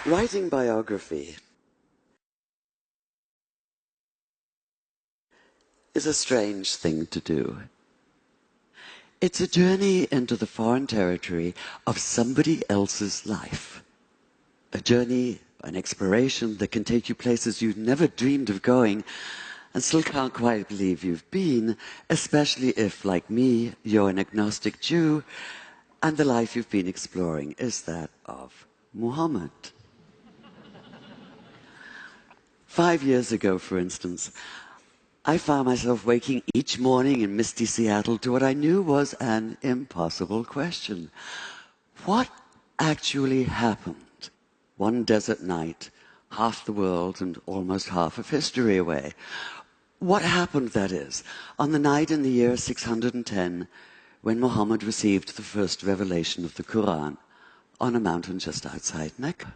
Writing biography is a strange thing to do. It's a journey into the foreign territory of somebody else's life. A journey, an exploration that can take you places you've never dreamed of going and still can't quite believe you've been, especially if, like me, you're an agnostic Jew and the life you've been exploring is that of Muhammad. 5 years ago, for instance, I found myself waking each morning in misty Seattle to what I knew was an impossible question. What actually happened one desert night, half the world and almost half of history away? What happened, that is, on the night in the year 610 when Muhammad received the first revelation of the Quran on a mountain just outside Mecca?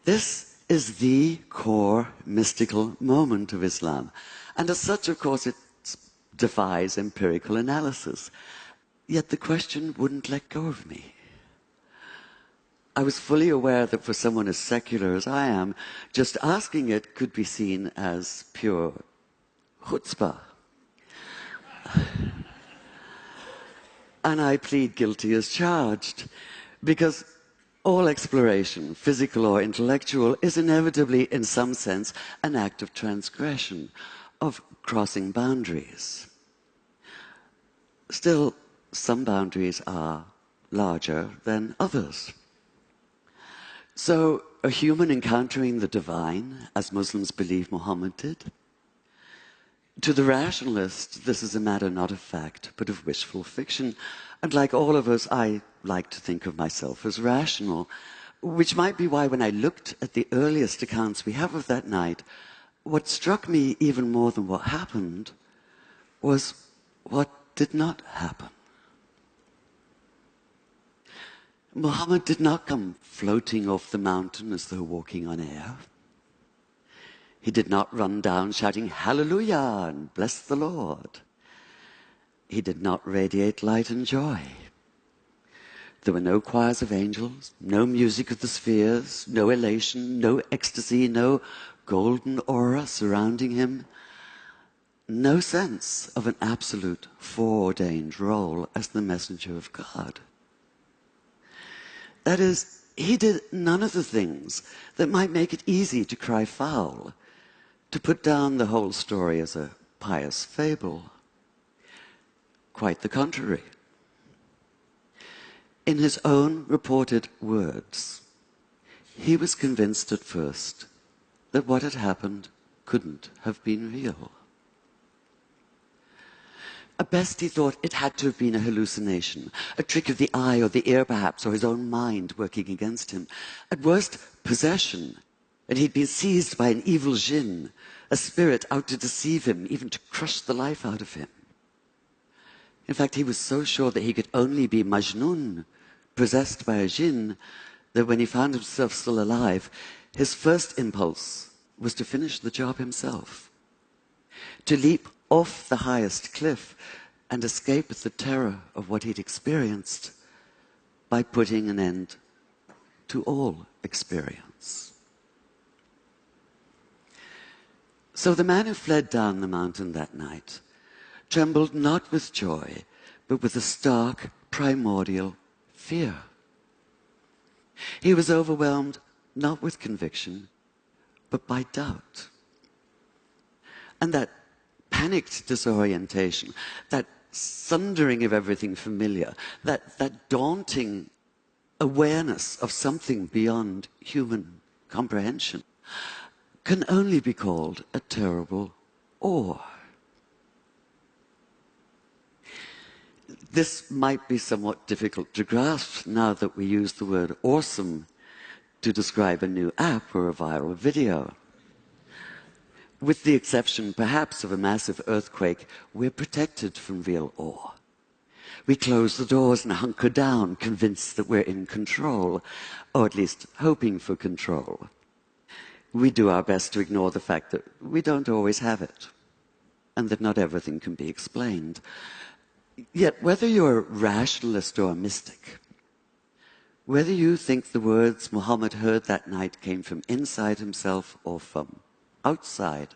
This is the core mystical moment of Islam. And as such, of course, it defies empirical analysis. Yet the question wouldn't let go of me. I was fully aware that for someone as secular as I am, just asking it could be seen as pure chutzpah. And I plead guilty as charged, because all exploration, physical or intellectual, is inevitably, in some sense, an act of transgression, of crossing boundaries. Still, some boundaries are larger than others. So, a human encountering the divine, as Muslims believe Muhammad did? To the rationalist, this is a matter not of fact, but of wishful fiction. And like all of us, I like to think of myself as rational, which might be why when I looked at the earliest accounts we have of that night, what struck me even more than what happened was what did not happen. Muhammad did not come floating off the mountain as though walking on air. He did not run down shouting, "Hallelujah," and "Bless the Lord." He did not radiate light and joy. There were no choirs of angels, no music of the spheres, no elation, no ecstasy, no golden aura surrounding him, no sense of an absolute foreordained role as the messenger of God. That is, he did none of the things that might make it easy to cry foul, to put down the whole story as a pious fable. Quite the contrary. In his own reported words, he was convinced at first that what had happened couldn't have been real. At best, he thought it had to have been a hallucination, a trick of the eye or the ear perhaps, or his own mind working against him. At worst, possession, and he'd been seized by an evil jinn, a spirit out to deceive him, even to crush the life out of him. In fact, he was so sure that he could only be Majnun, possessed by a jinn, that when he found himself still alive, his first impulse was to finish the job himself, to leap off the highest cliff and escape the terror of what he'd experienced by putting an end to all experience. So the man who fled down the mountain that night trembled not with joy, but with a stark, primordial fear. He was overwhelmed not with conviction, but by doubt. And that panicked disorientation, that sundering of everything familiar, that daunting awareness of something beyond human comprehension, can only be called a terrible awe. This might be somewhat difficult to grasp now that we use the word awesome to describe a new app or a viral video. With the exception, perhaps, of a massive earthquake, we're protected from real awe. We close the doors and hunker down, convinced that we're in control, or at least hoping for control. We do our best to ignore the fact that we don't always have it, and that not everything can be explained. Yet, whether you're a rationalist or a mystic, Whether you think the words Muhammad heard that night came from inside himself or from outside,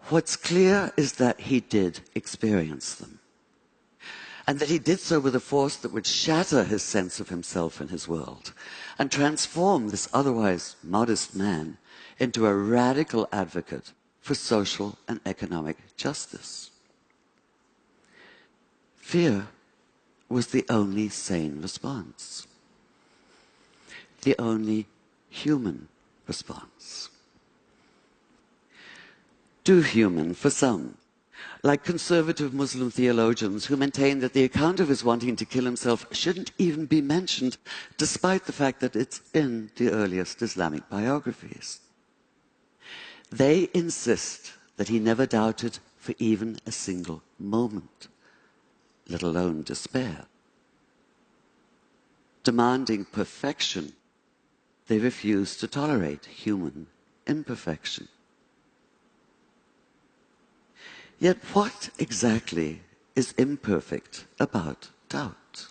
what's clear is that he did experience them, and that he did so with a force that would shatter his sense of himself and his world, and transform this otherwise modest man into a radical advocate for social and economic justice. Fear was the only sane response, the only human response. Too human for some, like conservative Muslim theologians who maintain that the account of his wanting to kill himself shouldn't even be mentioned, despite the fact that it's in the earliest Islamic biographies. They insist that he never doubted for even a single moment, let alone despair. Demanding perfection, they refuse to tolerate human imperfection. Yet what exactly is imperfect about doubt?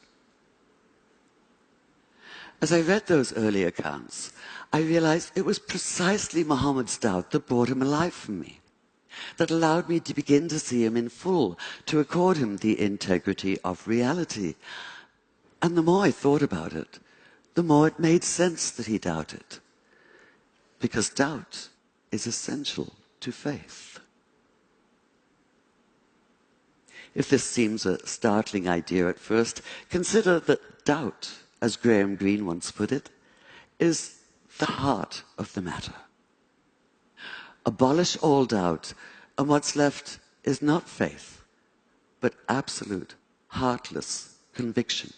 As I read those early accounts, I realized it was precisely Muhammad's doubt that brought him alive for me, that allowed me to begin to see him in full, to accord him the integrity of reality. And the more I thought about it, the more it made sense that he doubted, because doubt is essential to faith. If this seems a startling idea at first, consider that doubt, as Graham Greene once put it, is the heart of the matter. Abolish all doubt, and what's left is not faith, but absolute, heartless conviction.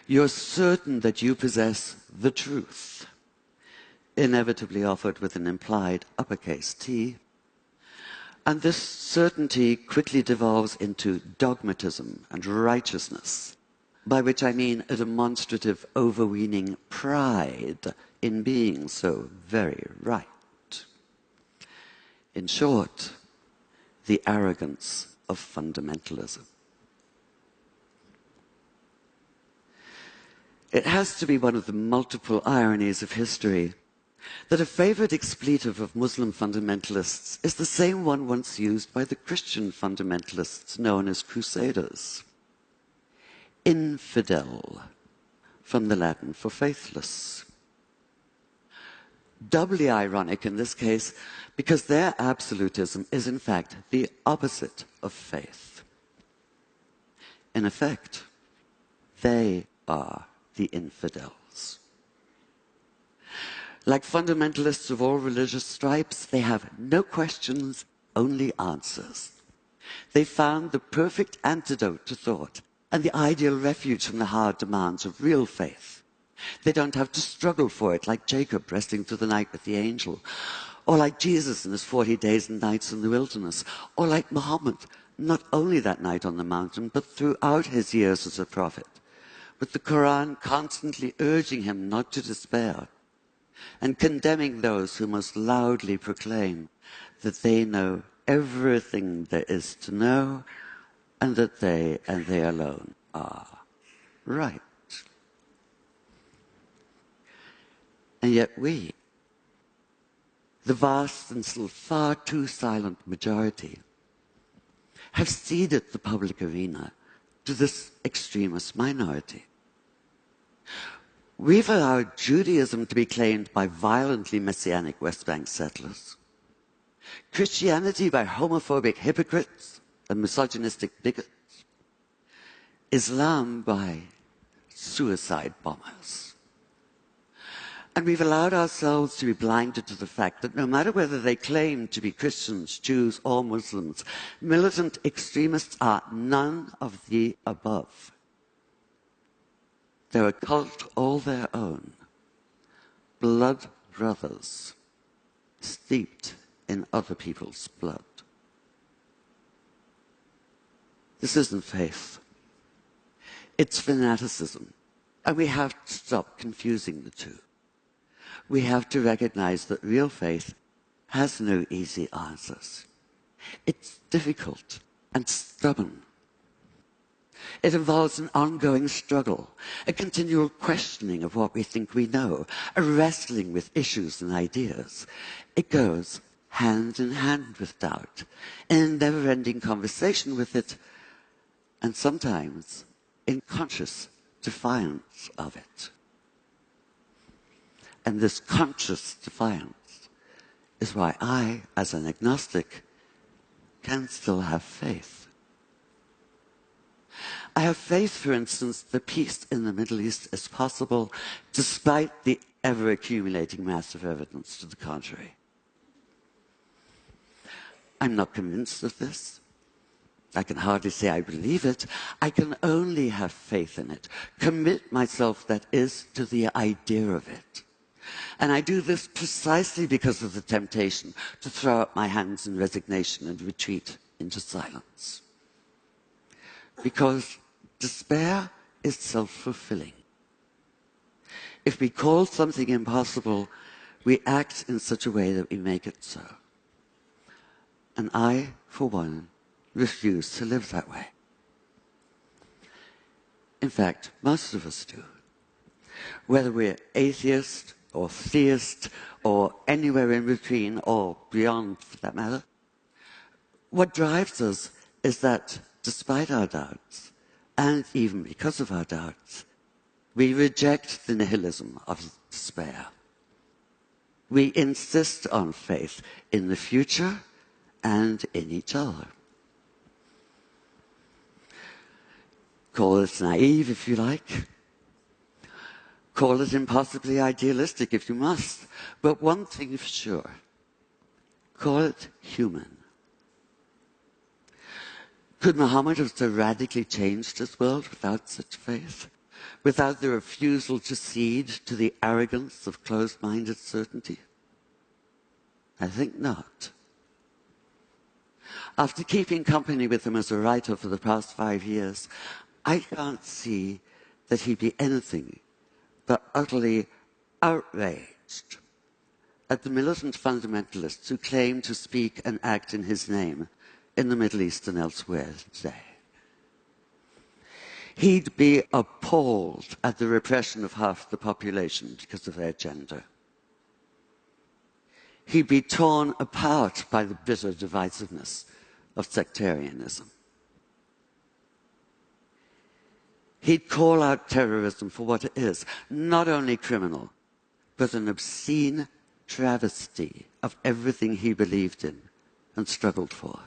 You're certain that you possess the truth, inevitably offered with an implied uppercase T, and this certainty quickly devolves into dogmatism and righteousness, by which I mean a demonstrative overweening pride in being so very right. In short, the arrogance of fundamentalism. It has to be one of the multiple ironies of history that a favorite expletive of Muslim fundamentalists is the same one once used by the Christian fundamentalists known as crusaders. Infidel, from the Latin for faithless. Doubly ironic in this case because their absolutism is in fact the opposite of faith. In effect, they are the infidels. Like fundamentalists of all religious stripes, they have no questions, only answers. They found the perfect antidote to thought and the ideal refuge from the hard demands of real faith. They don't have to struggle for it like Jacob wrestling through the night with the angel, or like Jesus in his 40 days and nights in the wilderness, or like Muhammad, not only that night on the mountain, but throughout his years as a prophet, with the Quran constantly urging him not to despair, and condemning those who most loudly proclaim that they know everything there is to know, and that they and they alone are right. And yet we, the vast and still far too silent majority, have ceded the public arena to this extremist minority. We've allowed Judaism to be claimed by violently messianic West Bank settlers, Christianity by homophobic hypocrites and misogynistic bigots, Islam by suicide bombers. And we've allowed ourselves to be blinded to the fact that no matter whether they claim to be Christians, Jews, or Muslims, militant extremists are none of the above. They're a cult all their own, blood brothers, steeped in other people's blood. This isn't faith. It's fanaticism, and we have to stop confusing the two. We have to recognize that real faith has no easy answers. It's difficult and stubborn. It involves an ongoing struggle, a continual questioning of what we think we know, a wrestling with issues and ideas. It goes hand in hand with doubt, in a never-ending conversation with it, and sometimes in conscious defiance of it. And this conscious defiance is why I, as an agnostic, can still have faith. I have faith, for instance, that peace in the Middle East is possible despite the ever-accumulating mass of evidence to the contrary. I'm not convinced of this. I can hardly say I believe it. I can only have faith in it, commit myself, that is, to the idea of it. And I do this precisely because of the temptation to throw up my hands in resignation and retreat into silence. Because despair is self-fulfilling. If we call something impossible, we act in such a way that we make it so. And I, for one, refuse to live that way. In fact, most of us do. Whether we're atheist or theist or anywhere in between or beyond, for that matter, what drives us is that despite our doubts, and even because of our doubts, we reject the nihilism of despair. We insist on faith in the future and in each other. Call it naive if you like. Call it impossibly idealistic if you must. But one thing for sure, call it human. Could Muhammad have so radically changed his world without such faith? Without the refusal to cede to the arrogance of closed-minded certainty? I think not. After keeping company with him as a writer for the past 5 years, I can't see that he'd be anything but utterly outraged at the militant fundamentalists who claim to speak and act in his name in the Middle East and elsewhere today. He'd be appalled at the repression of half the population because of their gender. He'd be torn apart by the bitter divisiveness of sectarianism. He'd call out terrorism for what it is, not only criminal, but an obscene travesty of everything he believed in and struggled for.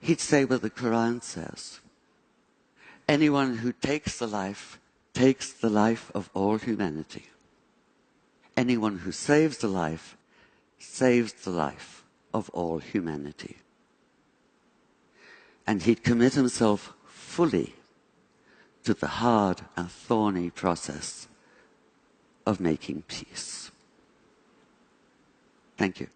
He'd say what the Quran says: anyone who takes the life of all humanity. Anyone who saves the life saves the life of all humanity. And he'd commit himself fully to the hard and thorny process of making peace. Thank you.